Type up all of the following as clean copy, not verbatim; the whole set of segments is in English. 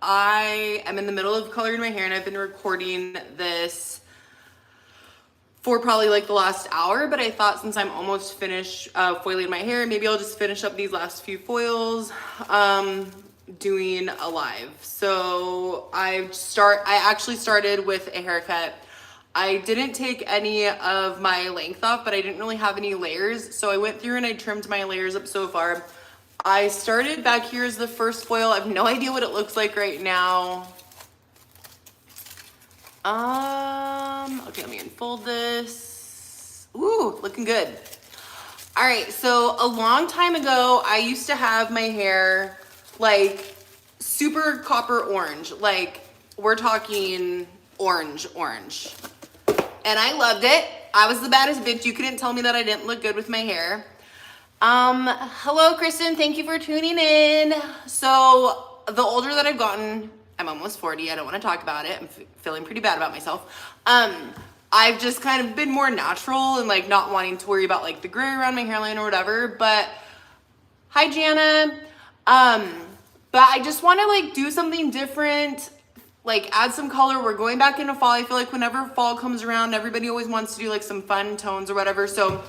I am in the middle of coloring my hair and I've been recording this for probably like the last hour, but I thought since I'm almost finished foiling my hair, maybe I'll just finish up these last few foils doing a live. So I actually started with a haircut. I didn't take any of my length off, but I didn't really have any layers. So I went through and I trimmed my layers up so far. I started back here as the first foil. I have no idea what it looks like right now. Okay, let me unfold this. Ooh, looking good. All right, so a long time ago, I used to have my hair like super copper orange. Like we're talking orange. And I loved it. I was the baddest bitch. You couldn't tell me that I didn't look good with my hair. Hello, Kristen. Thank you for tuning in. So the older that I've gotten, I'm almost 40. I don't want to talk about it. I'm feeling pretty bad about myself. I've just kind of been more natural and like not wanting to worry about like the gray around my hairline or whatever. But hi, Jana. But I just want to like do something different, like add some color. We're going back into fall. I feel like whenever fall comes around, everybody always wants to do like some fun tones or whatever. So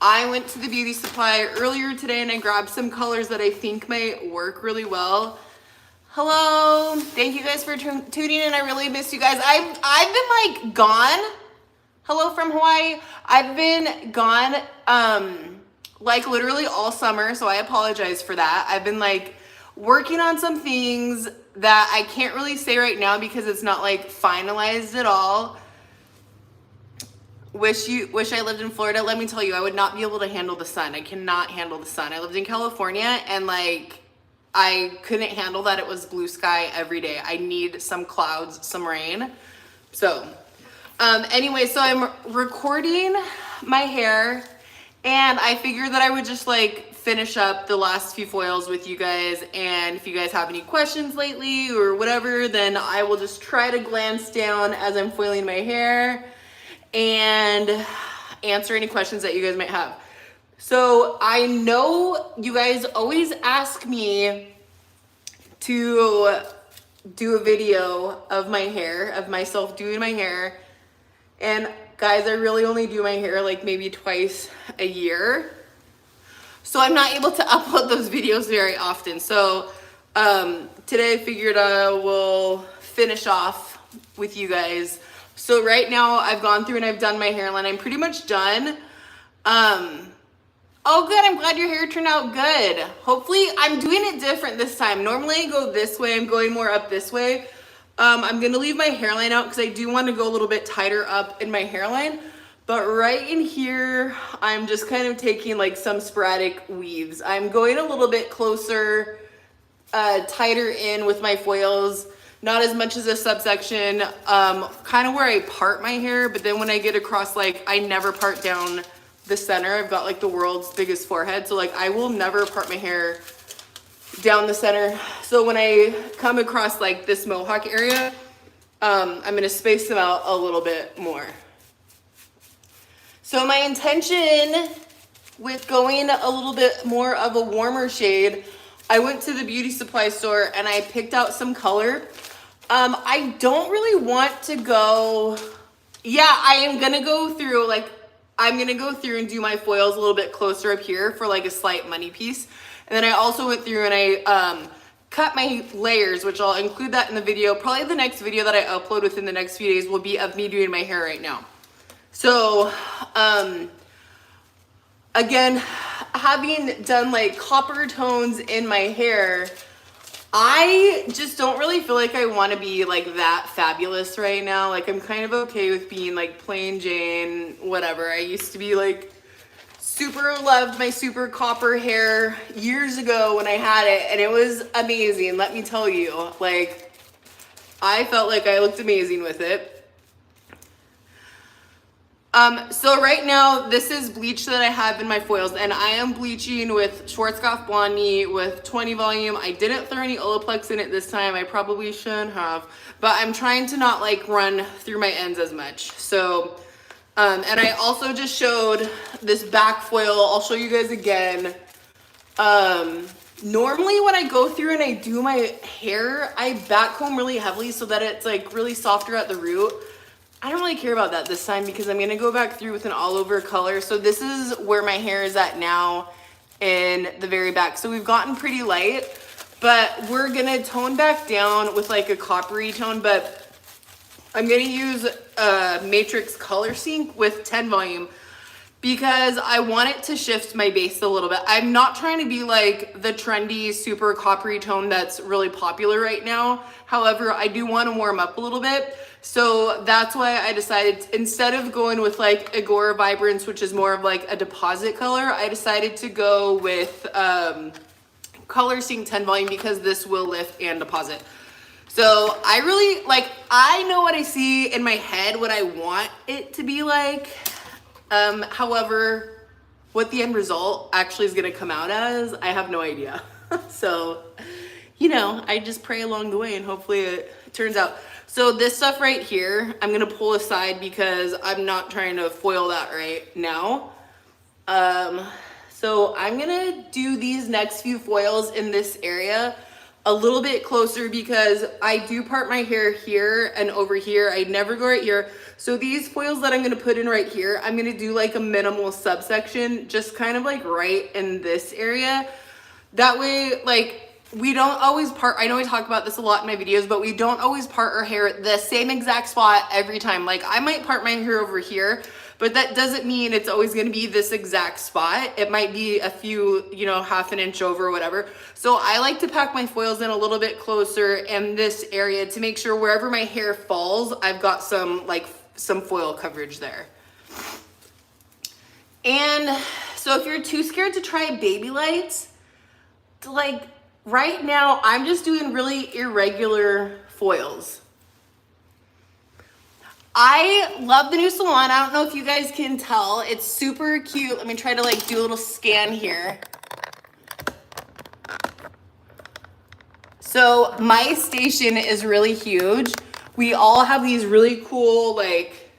I went to the beauty supply earlier today and I grabbed some colors that I think might work really well. Hello, thank you guys for tuning in. I really miss you guys. I've been like gone. Hello from Hawaii. I've been gone like literally all summer, so I apologize for that. I've been like working on some things that I can't really say right now because it's not like finalized at all. Wish I lived in Florida. Let me tell you, I would not be able to handle the sun. I cannot handle the sun. I lived in California and like I couldn't handle that it was blue sky every day. I need some clouds, some rain. So anyway, so I'm recording my hair and I figured that I would just like finish up the last few foils with you guys. And if you guys have any questions lately or whatever, then I will just try to glance down as I'm foiling my hair and answer any questions that you guys might have. So I know you guys always ask me to do a video of my hair, of myself doing my hair. And guys, I really only do my hair like maybe twice a year. So I'm not able to upload those videos very often. So today I figured I will finish off with you guys. So right now I've gone through and I've done my hairline. I'm pretty much done. Oh good, I'm glad your hair turned out good. Hopefully, I'm doing it different this time. Normally I go this way, I'm going more up this way. I'm gonna leave my hairline out because I do want to go a little bit tighter up in my hairline. But right in here, I'm just kind of taking like some sporadic weaves. I'm going a little bit closer, tighter in with my foils. Not as much as a subsection, kind of where I part my hair, but then when I get across, like I never part down the center. I've got like the world's biggest forehead. So like I will never part my hair down the center. So when I come across like this mohawk area, I'm gonna space them out a little bit more. So my intention with going a little bit more of a warmer shade, I went to the beauty supply store and I picked out some color. I don't really want to go, yeah, I am gonna go through like, I'm gonna go through and do my foils a little bit closer up here for like a slight money piece. And then I also went through and I cut my layers, which I'll include that in the video. Probably the next video that I upload within the next few days will be of me doing my hair right now. So, again, having done like copper tones in my hair, I just don't really feel like I want to be like that fabulous right now. Like I'm kind of okay with being like plain Jane, whatever. I used to be like super loved my super copper hair years ago when I had it and it was amazing. Let me tell you, like I felt like I looked amazing with it. So right now, this is bleach that I have in my foils, and I am bleaching with Schwarzkopf Blondie with 20 volume. I didn't throw any Olaplex in it this time. I probably should have, but I'm trying to not like run through my ends as much. So, and I also just showed this back foil. I'll show you guys again. Normally when I go through and I do my hair, I back comb really heavily so that it's like really softer at the root. I don't really care about that this time because I'm gonna go back through with an all over color. So this is where my hair is at now in the very back. So we've gotten pretty light, but we're gonna tone back down with like a coppery tone, but I'm gonna use a Matrix Color Sync with 10 volume because I want it to shift my base a little bit. I'm not trying to be like the trendy, super coppery tone that's really popular right now. However, I do want to warm up a little bit. So that's why I decided, instead of going with like Agora Vibrance, which is more of like a deposit color, I decided to go with Color Sync 10 volume because this will lift and deposit. So I really, like, I know what I see in my head, what I want it to be like. However, what the end result actually is going to come out as, I have no idea. So, you know, I just pray along the way and hopefully it turns out. So this stuff right here, I'm going to pull aside because I'm not trying to foil that right now. So I'm going to do these next few foils in this area a little bit closer because I do part my hair here and over here. I never go right here. So these foils that I'm gonna put in right here, I'm gonna do like a minimal subsection, just kind of like right in this area. That way, like, we don't always part, I know I talk about this a lot in my videos, but we don't always part our hair at the same exact spot every time. Like I might part my hair over here, but that doesn't mean it's always going to be this exact spot. It might be a few, you know, half an inch over or whatever. So I like to pack my foils in a little bit closer in this area to make sure wherever my hair falls, I've got some foil coverage there. And so if you're too scared to try baby lights, like right now, I'm just doing really irregular foils. I love the new salon. I don't know if you guys can tell. It's super cute. Let me try to like do a little scan here. So my station is really huge. We all have these really cool, like,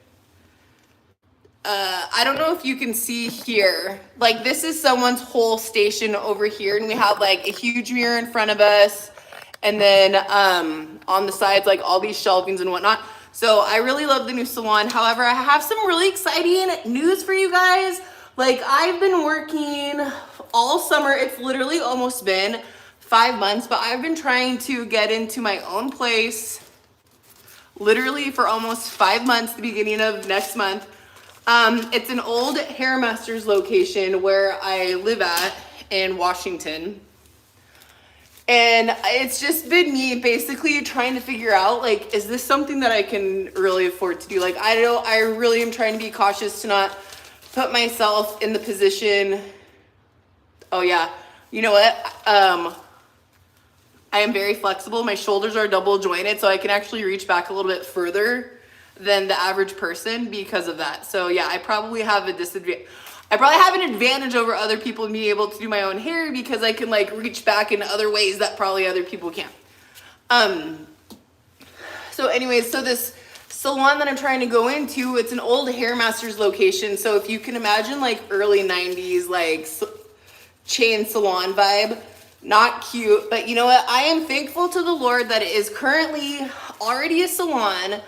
I don't know if you can see here. Like this is someone's whole station over here. And we have like a huge mirror in front of us. And then on the sides, like all these shelvings and whatnot. So I really love the new salon. However, I have some really exciting news for you guys. Like I've been working all summer. It's literally almost been 5 months, but I've been trying to get into my own place literally for almost 5 months, the beginning of next month. It's an old Hair Masters location where I live at in Washington. And it's just been me basically trying to figure out, like, is this something that I can really afford to do? Like, I really am trying to be cautious to not put myself in the position. Oh yeah, you know what? I am very flexible. My shoulders are double jointed, so I can actually reach back a little bit further than the average person because of that. So yeah, I probably have a disadvantage. I probably have an advantage over other people in being able to do my own hair because I can like reach back in other ways that probably other people can't. So anyways, so this salon that I'm trying to go into, it's an old Hair Masters location. So if you can imagine like early 90s, like chain salon vibe, not cute, but you know what? I am thankful to the Lord that it is currently already a salon.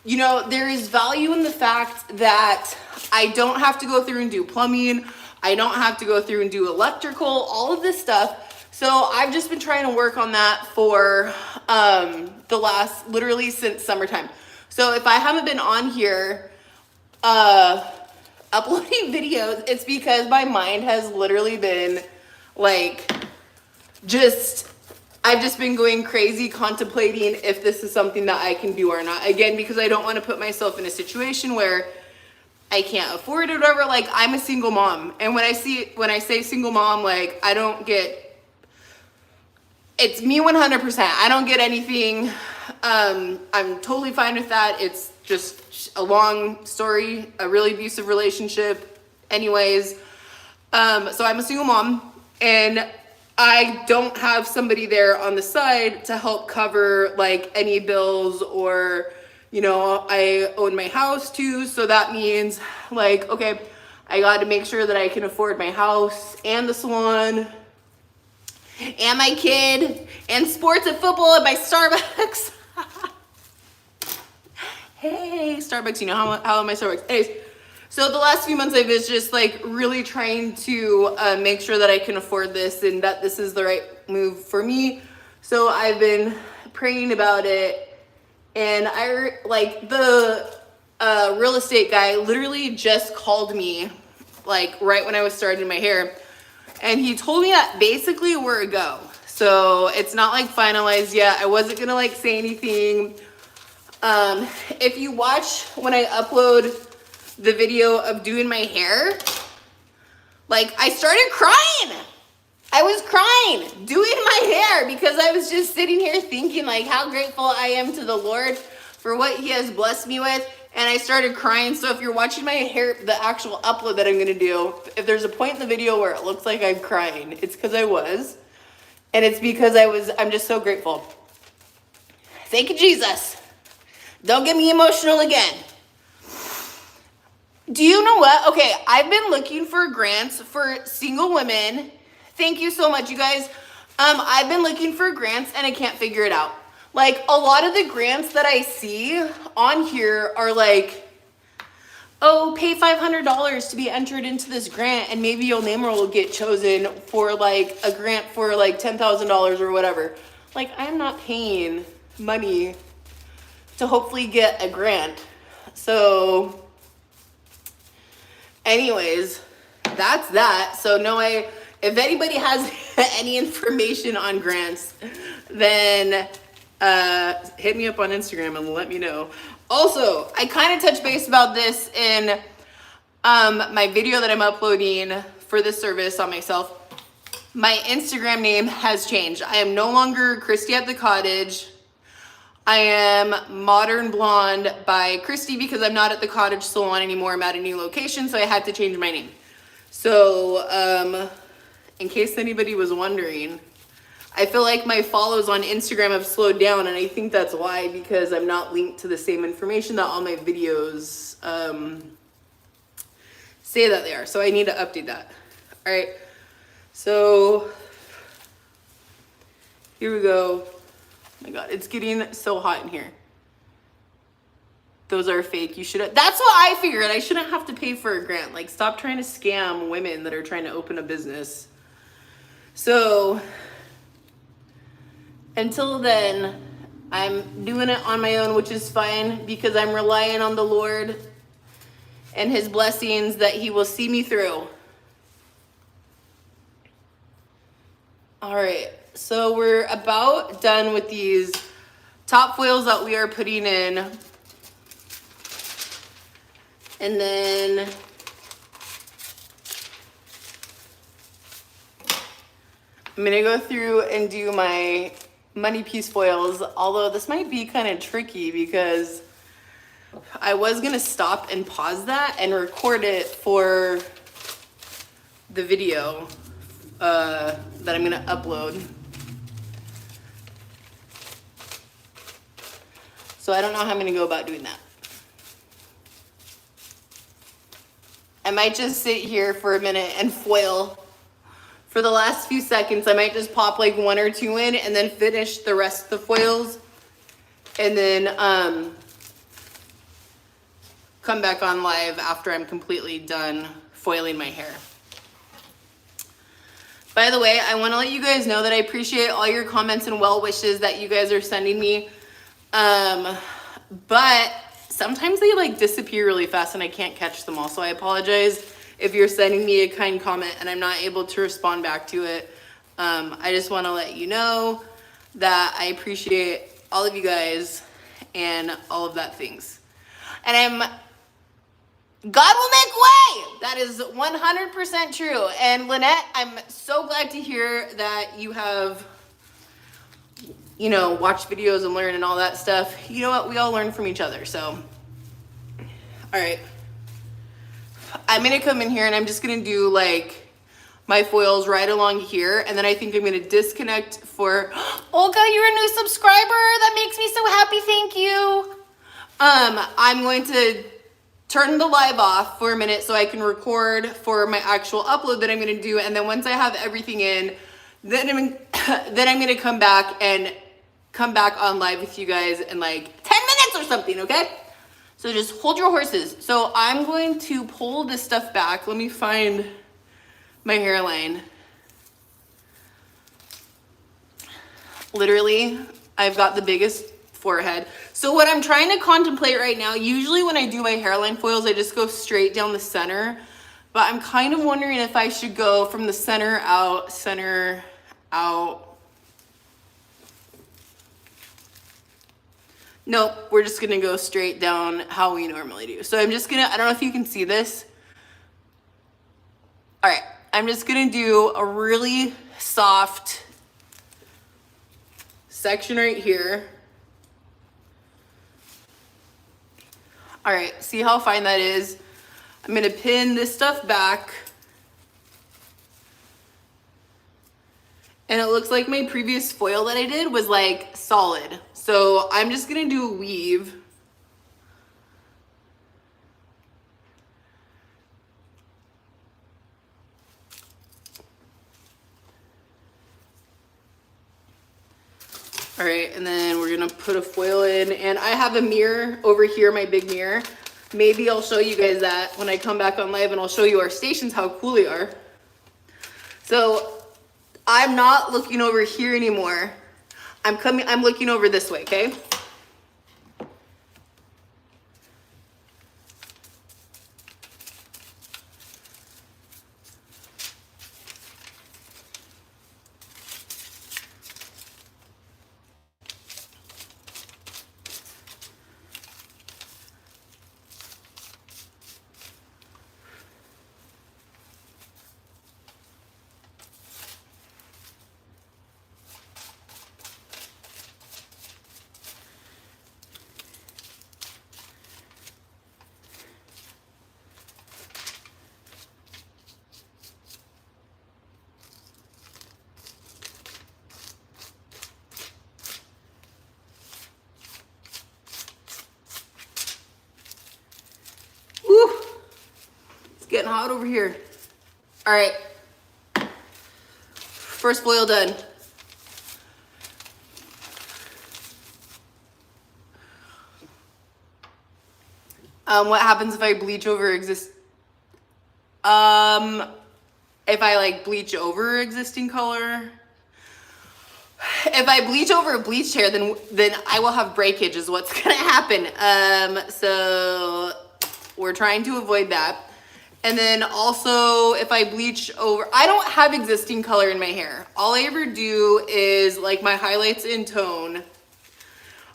You know, there is value in the fact that I don't have to go through and do plumbing. I don't have to go through and do electrical, all of this stuff. So I've just been trying to work on that for the last, literally since summertime. So if I haven't been on here uploading videos, it's because my mind has literally been like, I've just been going crazy contemplating if this is something that I can do or not. Again, because I don't want to put myself in a situation where I can't afford it or whatever. Like I'm a single mom. And when I say single mom, like I don't get, it's me 100%. I don't get anything. I'm totally fine with that. It's just a long story, a really abusive relationship. Anyways, so I'm a single mom and I don't have somebody there on the side to help cover like any bills or, you know, I own my house too. So that means like, okay, I got to make sure that I can afford my house and the salon and my kid and sports and football and my Starbucks. Hey, Starbucks, you know how am I Starbucks? Anyways, so the last few months I was just like really trying to make sure that I can afford this and that this is the right move for me. So I've been praying about it, and I like the real estate guy literally just called me like right when I was starting my hair, and he told me that basically we're a go. So it's not like finalized yet. I wasn't gonna like say anything. If you watch when I upload the video of doing my hair, like I started crying. I was crying doing my hair because I was just sitting here thinking like how grateful I am to the Lord for what he has blessed me with. And I started crying. So if you're watching my hair, the actual upload that I'm gonna do, if there's a point in the video where it looks like I'm crying, it's because I was. And it's because I'm just so grateful. Thank you, Jesus. Don't get me emotional again. Do you know what? Okay, I've been looking for grants for single women. Thank you so much, you guys. I've been looking for grants and I can't figure it out. Like a lot of the grants that I see on here are like, oh, pay $500 to be entered into this grant and maybe your name will get chosen for like a grant for like $10,000 or whatever. Like I'm not paying money to hopefully get a grant. So anyways, that's that. So no, if anybody has any information on grants, then hit me up on Instagram and let me know. Also, I kind of touched base about this in my video that I'm uploading for this service on myself. My Instagram name has changed. I am no longer Christy at the Cottage. I am Modern Blonde by Christy because I'm not at the Cottage Salon anymore. I'm at a new location, so I had to change my name. So, in case anybody was wondering, I feel like my follows on Instagram have slowed down, and I think that's why, because I'm not linked to the same information that all my videos say that they are. So I need to update that. All right, so here we go. Oh my God, it's getting so hot in here. Those are fake. You should. That's what I figured. I shouldn't have to pay for a grant. Like, stop trying to scam women that are trying to open a business. So until then, I'm doing it on my own, which is fine because I'm relying on the Lord and his blessings that he will see me through. All right, so we're about done with these top foils that we are putting in. And then I'm gonna go through and do my money piece foils, although this might be kind of tricky because I was gonna stop and pause that and record it for the video that I'm gonna upload. So I don't know how I'm gonna go about doing that. I might just sit here for a minute and foil for the last few seconds. I might just pop like 1 or 2 in and then finish the rest of the foils and then come back on live after I'm completely done foiling my hair. By the way, I want to let you guys know that I appreciate all your comments and well wishes that you guys are sending me. But sometimes they like disappear really fast and I can't catch them all. So I apologize if you're sending me a kind comment and I'm not able to respond back to it. I just want to let you know that I appreciate all of you guys and all of that things. And God will make way. That is 100% true. And Lynette, I'm so glad to hear that you have, you know, watched videos and learned and all that stuff. You know what? We all learn from each other. So, all right. I'm going to come in here and I'm just going to do like my foils right along here. And then I think I'm going to disconnect for, Olga, you're a new subscriber. That makes me so happy. Thank you. I'm going to turn the live off for a minute so I can record for my actual upload that I'm going to do. And then once I have everything in, Then then I'm gonna come back on live with you guys in like 10 minutes or something, okay? So just hold your horses. So I'm going to pull this stuff back. Let me find my hairline. Literally, I've got the biggest forehead. So what I'm trying to contemplate right now, usually when I do my hairline foils, I just go straight down the center. But I'm kind of wondering if I should go from the center out. Nope, we're just gonna go straight down how we normally do. So I'm just gonna, I don't know if you can see this. All right, I'm just gonna do a really soft section right here. All right, see how fine that is? I'm gonna pin this stuff back. And it looks like my previous foil that I did was like solid. So I'm just gonna do a weave. All right, and then we're gonna put a foil in, and I have a mirror over here, my big mirror. Maybe I'll show you guys that when I come back on live, and I'll show you our stations, how cool they are. So I'm not looking over here anymore. I'm looking over this way, okay? Getting hot over here. All right, first foil done. What happens if I bleach over if I like bleach over existing color? If I bleach over a bleached hair, then I will have breakage is what's gonna happen. So we're trying to avoid that. And then also if I bleach over, I don't have existing color in my hair. All I ever do is like my highlights in tone.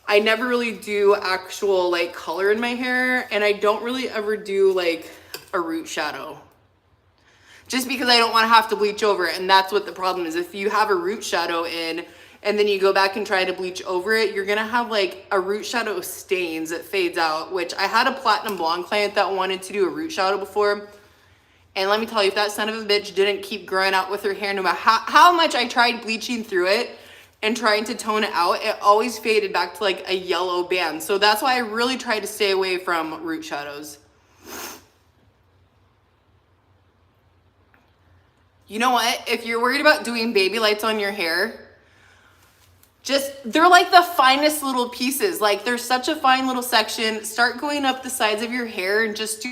I never really do actual like color in my hair, and I don't really ever do like a root shadow. Just because I don't want to have to bleach over it, and that's what the problem is. If you have a root shadow in and then you go back and try to bleach over it, you're gonna have like a root shadow stains that fades out, which I had a platinum blonde client that wanted to do a root shadow before. And let me tell you, if that son of a bitch didn't keep growing out with her hair, no matter how much I tried bleaching through it and trying to tone it out, it always faded back to like a yellow band. So that's why I really try to stay away from root shadows. You know what? If you're worried about doing baby lights on your hair, they're like the finest little pieces. Like they're such a fine little section. Start going up the sides of your hair and just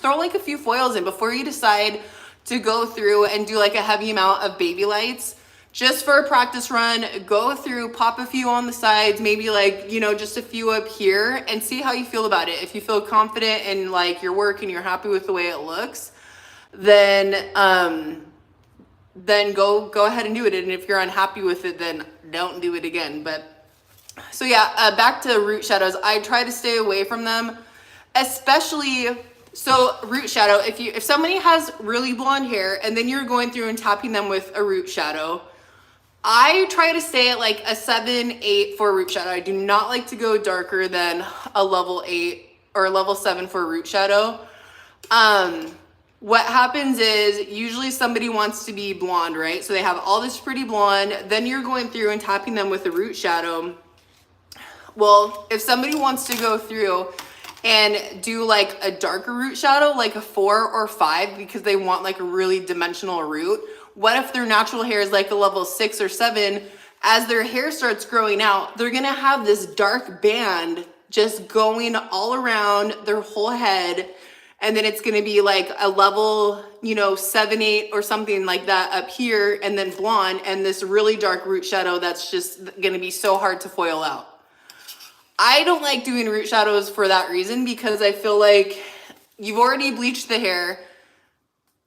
throw like a few foils in before you decide to go through and do like a heavy amount of baby lights. Just for a practice run, go through, pop a few on the sides, maybe like, you know, just a few up here, and see how you feel about it. If you feel confident in like your work and you're happy with the way it looks, then go ahead and do it. And if you're unhappy with it, then don't do it again. But so yeah, back to root shadows. I try to stay away from them, especially so root shadow. If somebody has really blonde hair and then you're going through and tapping them with a root shadow, I try to stay at like a 7, 8 for a root shadow. I do not like to go darker than a level 8 or a level 7 for a root shadow. What happens is usually somebody wants to be blonde, right? So they have all this pretty blonde, then you're going through and tapping them with a root shadow. Well, if somebody wants to go through and do like a darker root shadow, like a 4 or 5, because they want like a really dimensional root, what if their natural hair is like a level 6 or 7? As their hair starts growing out, they're gonna have this dark band just going all around their whole head. And then it's gonna be like a level, 7, 8 or something like that up here, and then blonde, and this really dark root shadow that's just gonna be so hard to foil out. I don't like doing root shadows for that reason, because I feel like you've already bleached the hair.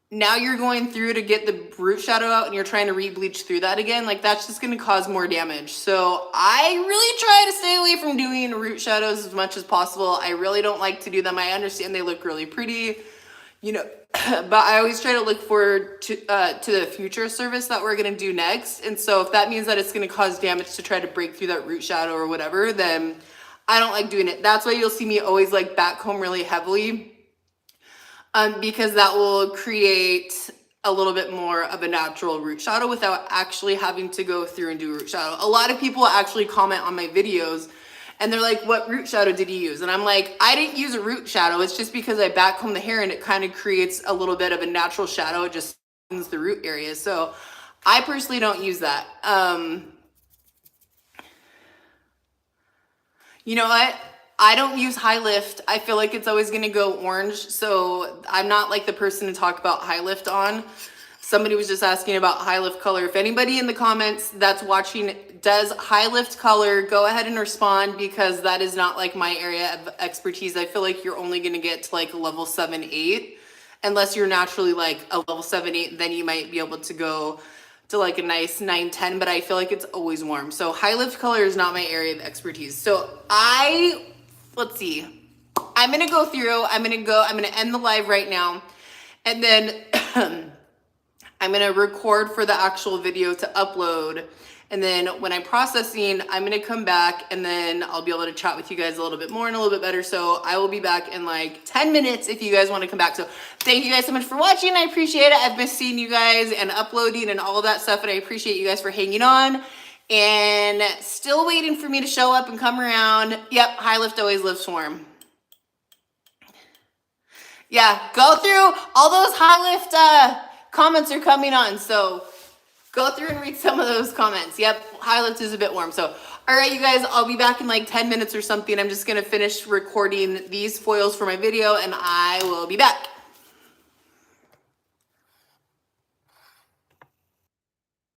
Now you're going through to get the root shadow out and you're trying to re-bleach through that again. Like, that's just going to cause more damage. So I really try to stay away from doing root shadows as much as possible. I really don't like to do them. I understand they look really pretty, but I always try to look forward to the future service that we're going to do next. And so if that means that it's going to cause damage to try to break through that root shadow or whatever, then I don't like doing it. That's why you'll see me always like back comb really heavily, because that will create a little bit more of a natural root shadow without actually having to go through and do root shadow. A lot of people actually comment on my videos and they're like, what root shadow did you use? And I'm like, I didn't use a root shadow. It's just because I back comb the hair and it kind of creates a little bit of a natural shadow. It just softens the root area. So I personally don't use that. You know what? I don't use high lift. I feel like it's always gonna go orange. So I'm not like the person to talk about high lift on. Somebody was just asking about high lift color. If anybody in the comments that's watching does high lift color, go ahead and respond, because that is not like my area of expertise. I feel like you're only gonna get to like a level 7, 8, unless you're naturally like a level 7, 8, then you might be able to go to like a nice 9, 10, but I feel like it's always warm. So high lift color is not my area of expertise. So let's see. I'm gonna go through, I'm gonna end the live right now. And then I'm gonna record for the actual video to upload. And then when I'm processing, I'm gonna come back and then I'll be able to chat with you guys a little bit more and a little bit better. So I will be back in like 10 minutes if you guys wanna come back. So thank you guys so much for watching. I appreciate it. I've missed seeing you guys and uploading and all of that stuff. And I appreciate you guys for hanging on. And still waiting for me to show up and come around. Yep, high lift always lifts warm. Yeah, go through all those high lift comments are coming on. So go through and read some of those comments. Yep, high lift is a bit warm. So, all right, you guys, I'll be back in like 10 minutes or something. I'm just gonna finish recording these foils for my video and I will be back.